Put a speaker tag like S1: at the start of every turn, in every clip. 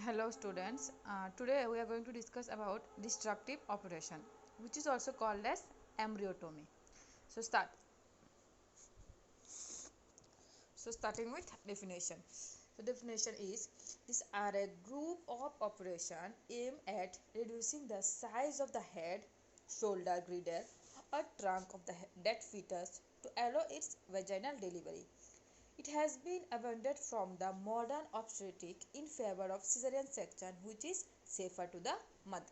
S1: Hello students, today we are going to discuss about destructive operation, which is also called as embryotomy. So start. Starting with definition. The definition is these are a group of operation aimed at reducing the size of the head, shoulder girdle or trunk of the dead fetus to allow its vaginal delivery. It has been abandoned from the modern obstetric in favor of caesarean section, which is safer to the mother.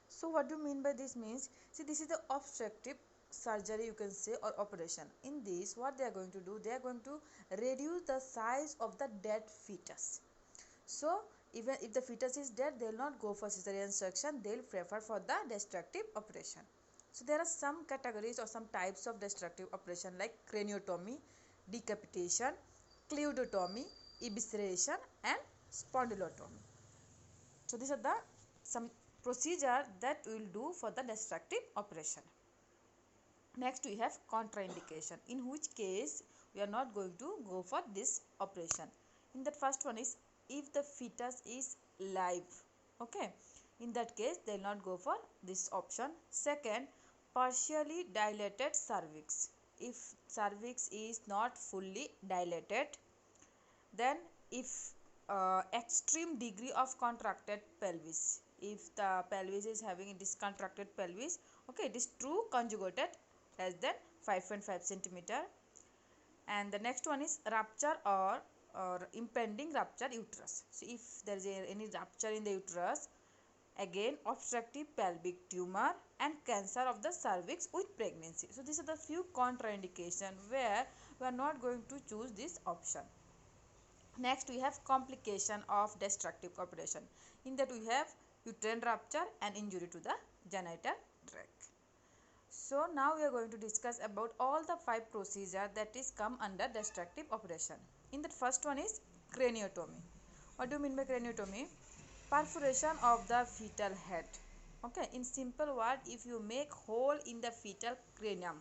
S1: So what do you mean by this means? See, this is the obstetric surgery, you can say, or operation. In this, what they are going to do, they are going to reduce the size of the dead fetus. So even if the fetus is dead, they will not go for cesarean section, they will prefer for the destructive operation. So there are some categories or some types of destructive operation like craniotomy, decapitation, clevidotomy, evisceration and spondylotomy. So these are the some procedure that we will do for the destructive operation. Next we have contraindication, in which case we are not going to go for this operation. In that first one is if the fetus is live, okay, in that case they will not go for this option. Second, partially dilated cervix, if cervix is not fully dilated. Then if extreme degree of contracted pelvis, if the pelvis is having a discontracted pelvis, okay, it is true conjugated less than 5.5 centimeter. And the next one is rupture or impending rupture uterus. So if there is any rupture in the uterus, again obstructive pelvic tumor and cancer of the cervix with pregnancy. So these are the few contraindication where we are not going to choose this option. Next we have complication of destructive operation. In that we have uterine rupture and injury to the genital tract. So now we are going to discuss about all the 5 procedures that is come under destructive operation. In that first one is craniotomy. What do you mean by craniotomy? Perforation of the fetal head. Okay, in simple word, if you make hole in the fetal cranium,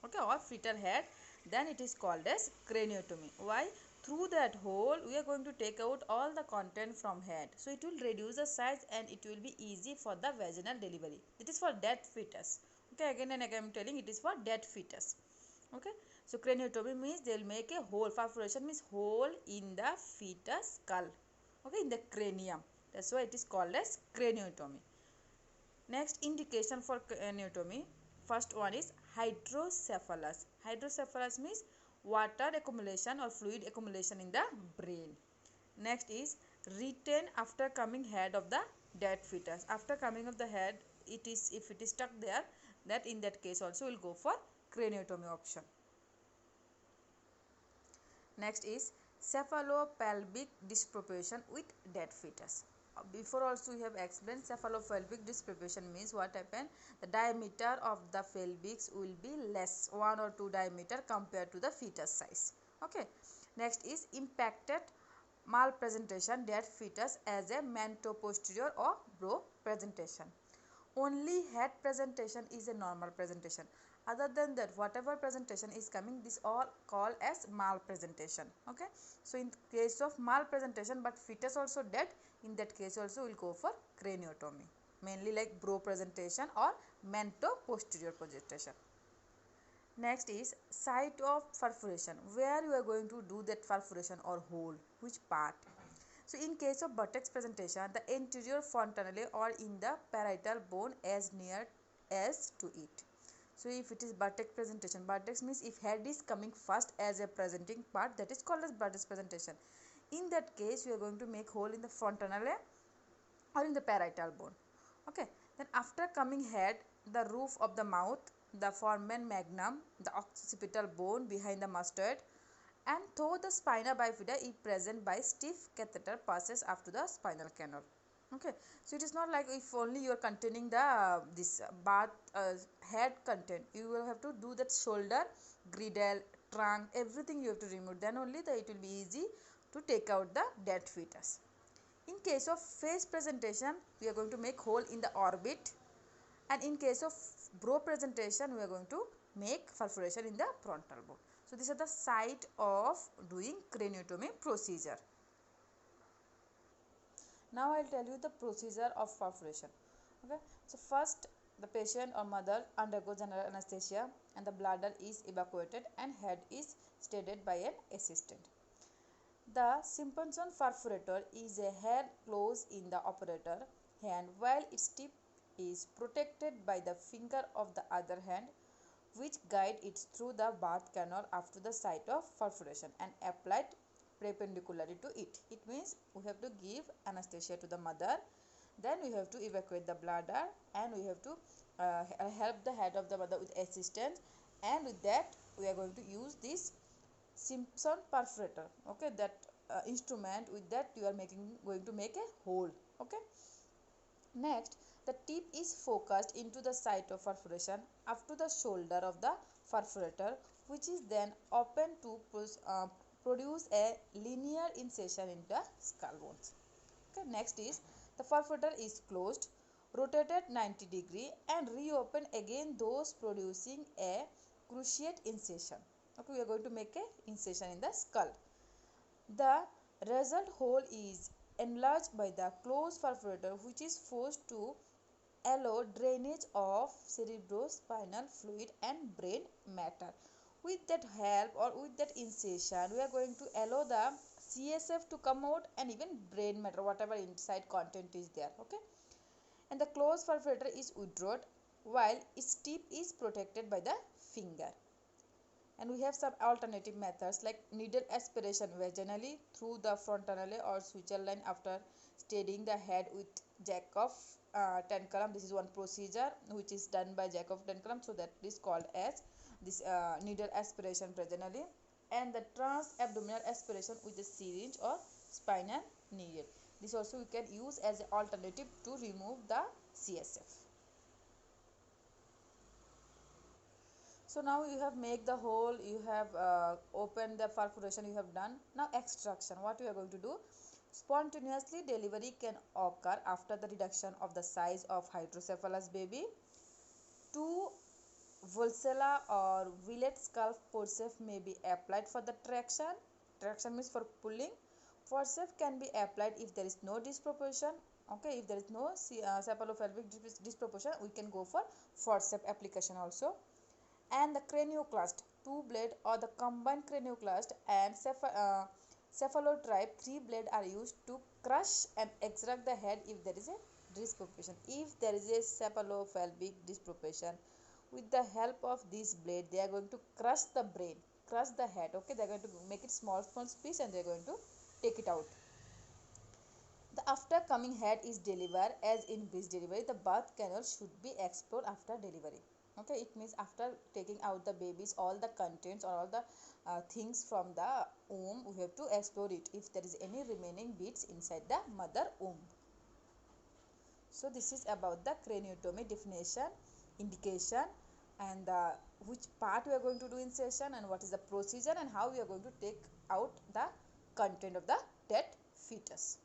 S1: okay, or fetal head, then it is called as craniotomy. Why? Through that hole we are going to take out all the content from head, so it will reduce the size and it will be easy for the vaginal delivery. It is for dead fetus. Okay, again and again I am telling, it is for dead fetus. Okay, so craniotomy means they will make a hole. Perforation means hole in the fetus skull, okay, in the cranium. That's why it is called as craniotomy. Next indication for craniotomy, first one is hydrocephalus. Hydrocephalus means water accumulation or fluid accumulation in the brain. Next is retain after coming head of the dead fetus. After coming of the head, it is, if it is stuck there, that in that case also will go for craniotomy option. Next is cephalopelvic disproportion with dead fetus. Before also we have explained cephalopelvic disproportion means what happened, the diameter of the pelvis will be less, 1 or 2 diameter compared to the fetus size. Okay, next is impacted malpresentation, dead fetus as a manto-posterior or bro presentation. Only head presentation is a normal presentation. Other than that, whatever presentation is coming, this all called as malpresentation. Okay, so in case of malpresentation but fetus also dead, in that case also we will go for craniotomy, mainly like bro presentation or manto posterior presentation. Next is site of perforation, where you are going to do that perforation or hole, which part. So in case of buttocks presentation, the anterior fontanelle or in the parietal bone as near as to it. So if it is buttock presentation, buttocks means if head is coming first as a presenting part, that is called as buttocks presentation. In that case, we are going to make hole in the fontanelle or in the parietal bone. Okay, then after coming head, the roof of the mouth, the foramen magnum, the occipital bone behind the mastoid, and though the spina bifida is present by stiff catheter passes after the spinal canal. Okay, so it is not like if only you are containing the this bath head content, you will have to do that shoulder, girdle, trunk, everything you have to remove, then only it will be easy to take out the dead fetus. In case of face presentation, we are going to make hole in the orbit, and in case of bro presentation, we are going to make perforation in the frontal bone. So these are the site of doing craniotomy procedure. Now I'll tell you the procedure of perforation. Okay, so first the patient or mother undergoes general anesthesia and the bladder is evacuated and head is steadied by an assistant. The Simpson perforator is a head closed in the operator hand while its tip is protected by the finger of the other hand, which guide it through the birth canal after the site of perforation and applied perpendicularly to it. It means we have to give anesthesia to the mother, then we have to evacuate the bladder, and we have to help the head of the mother with assistance, and with that we are going to use this Simpson perforator. Okay, that instrument, with that you are going to make a hole. Okay, next the tip is focused into the site of perforation up to the shoulder of the perforator, which is then open to produce a linear incision into the skull bones. Okay, next is the perforator is closed, rotated 90 degree and reopened again, those producing a cruciate incision. Okay, we are going to make a incision in the skull. The result hole is enlarged by the closed perforator, which is forced to allow drainage of cerebrospinal fluid and brain matter. With that help or with that incision, we are going to allow the CSF to come out and even brain matter, whatever inside content is there. Okay, and the closed perforator is withdrawn while its tip is protected by the finger. And we have some alternative methods like needle aspiration vaginally through the frontanale or suture line after steadying the head with Jakob Tenkaram. This is one procedure which is done by Jakob Tenkaram, so that is called as this needle aspiration vaginally, and the trans-abdominal aspiration with the syringe or spinal needle. This also we can use as an alternative to remove the CSF. So now you have made the hole, you have opened the perforation, you have done. Now extraction, what you are going to do? Spontaneously delivery can occur after the reduction of the size of hydrocephalus baby. Two Valsalva or Willet skull forceps may be applied for the traction. Traction means for pulling. Forceps can be applied if there is no disproportion. Okay, if there is no cephalopelvic disproportion, we can go for forceps application also. And the cranioclast, two blade or the combined cranioclast and cephalotribe, three blade are used to crush and extract the head if there is a disproportion. If there is a cephalopelvic disproportion, with the help of this blade they are going to crush the brain, crush the head. Okay, they are going to make it small piece and they are going to take it out. The after coming head is delivered as in breech delivery. The birth canal should be explored after delivery. Okay, it means after taking out the babies, all the contents or all the things from the womb, we have to explore it if there is any remaining bits inside the mother womb. So this is about the craniotomy definition, indication, and which part we are going to do incision and what is the procedure and how we are going to take out the content of the dead fetus.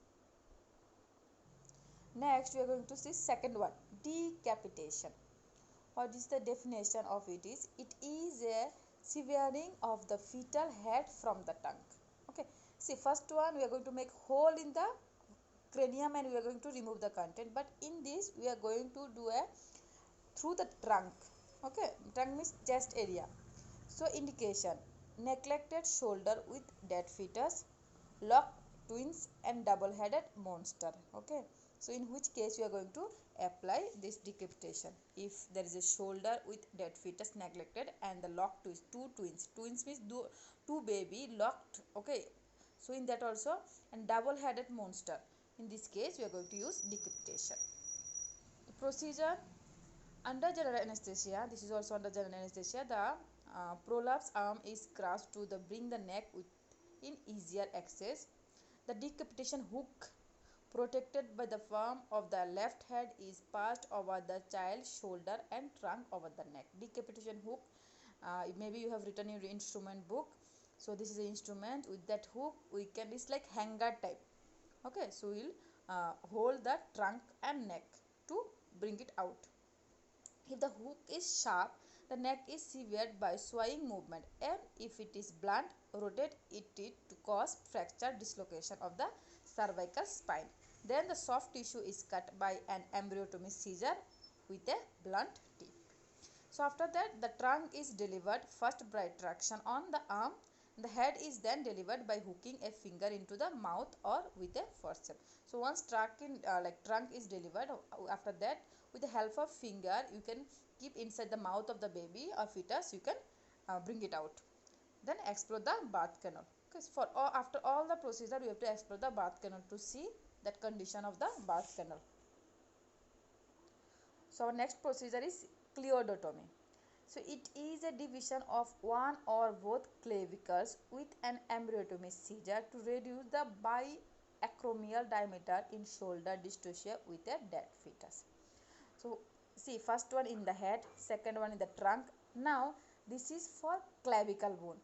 S1: Next we are going to see second one, decapitation. What is the definition of it? It is a severing of the fetal head from the tongue. Okay, see, first one we are going to make hole in the cranium and we are going to remove the content, but in this we are going to do a through the trunk. Okay, trunk means chest area. So indication, neglected shoulder with dead fetus, locked twins and double-headed monster. Okay, so in which case we are going to apply this decapitation if there is a shoulder with dead fetus neglected and the locked twins, twins means two baby locked. Okay, so in that also, and double-headed monster, in this case we are going to use decapitation. The procedure under general anesthesia, this is also under general anesthesia, the prolapse arm is grasped to bring the neck in easier access. The decapitation hook protected by the palm of the left hand is passed over the child's shoulder and trunk over the neck. Decapitation hook, maybe you have written in your instrument book. So this is an instrument. With that hook we can, it's like hanger type. Okay, so we'll hold the trunk and neck to bring it out. If the hook is sharp, The neck is severed by swaying movement, and if it is blunt, rotate it to cause fracture dislocation of the cervical spine. Then the soft tissue is cut by an embryotomy scissor with a blunt tip. So after that, the trunk is delivered first by traction on the arm. The head is then delivered by hooking a finger into the mouth or with a forceps. So once trunk is delivered, after that, with the help of finger, you can keep inside the mouth of the baby or fetus. You can bring it out. Then explore the birth canal. Because after all the procedure, you have to explore the birth canal to see that condition of the birth canal. So our next procedure is cleodotomy. So it is a division of one or both clavicles with an embryotomy scissor to reduce the biacromial diameter in shoulder dystocia with a dead fetus. So see, first one in the head, second one in the trunk. Now this is for clavicle bone.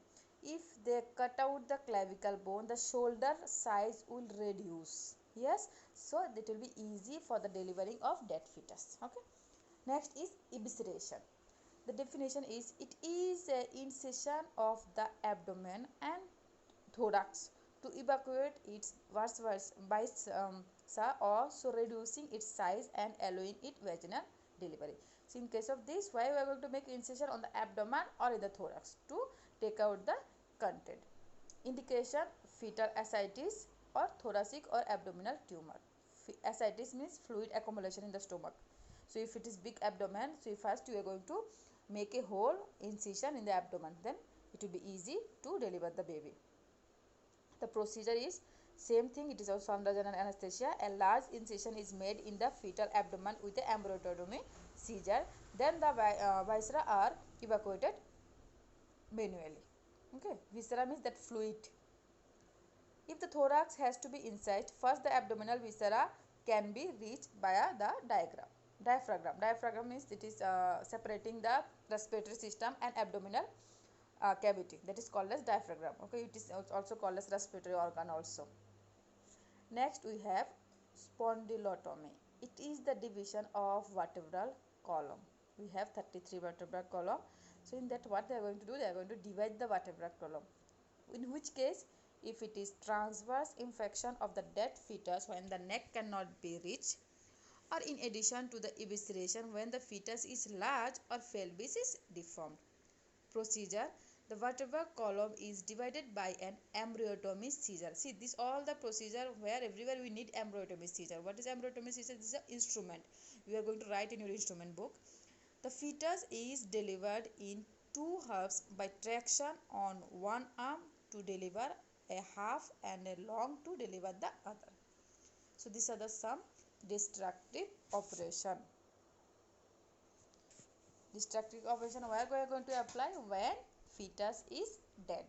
S1: If they cut out the clavicle bone, the shoulder size will reduce. Yes, so it will be easy for the delivering of dead fetus. Okay. Next is evisceration. The definition is, it is an incision of the abdomen and thorax to evacuate its versa or so reducing its size and allowing it vaginal delivery. So in case of this, why we are going to make incision on the abdomen or in the thorax? To take out the content. Indication, fetal ascites or thoracic or abdominal tumor. Ascites means fluid accumulation in the stomach. So if it is big abdomen, so first you are going to make a hole incision in the abdomen, then it will be easy to deliver the baby. The procedure is same thing, it is also under general anesthesia. A large incision is made in the fetal abdomen with the embryotomy scissor. Then the viscera are evacuated manually. Okay, viscera means that fluid. If the thorax has to be incised, first the abdominal viscera can be reached via the diaphragm. Diaphragm means it is separating the respiratory system and abdominal cavity. That is called as diaphragm. Okay, it is also called as respiratory organ also. Next we have spondylotomy. It is the division of vertebral column. We have 33 vertebral column. So in that, what they are going to do? They are going to divide the vertebral column. In which case, if it is transverse infection of the dead fetus when the neck cannot be reached, or in addition to the evisceration when the fetus is large or pelvis is deformed. Procedure, the vertebral column is divided by an embryotomy scissor. See, this all the procedure where everywhere we need embryotomy scissor. What is embryotomy scissor? This is an instrument. You are going to write in your instrument book. The fetus is delivered in two halves by traction on one arm to deliver a half and a long to deliver the other. So these are the some destructive operation. Destructive operation where we are going to apply? When fetus is dead.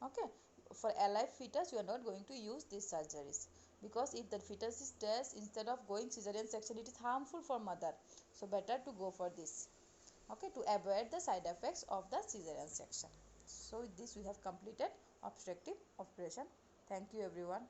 S1: Okay. For alive fetus, you are not going to use these surgeries, because if the fetus is dead, instead of going cesarean section, it is harmful for mother. So better to go for this. Okay, to avoid the side effects of the cesarean section. So with this we have completed obstructive operation. Thank you everyone.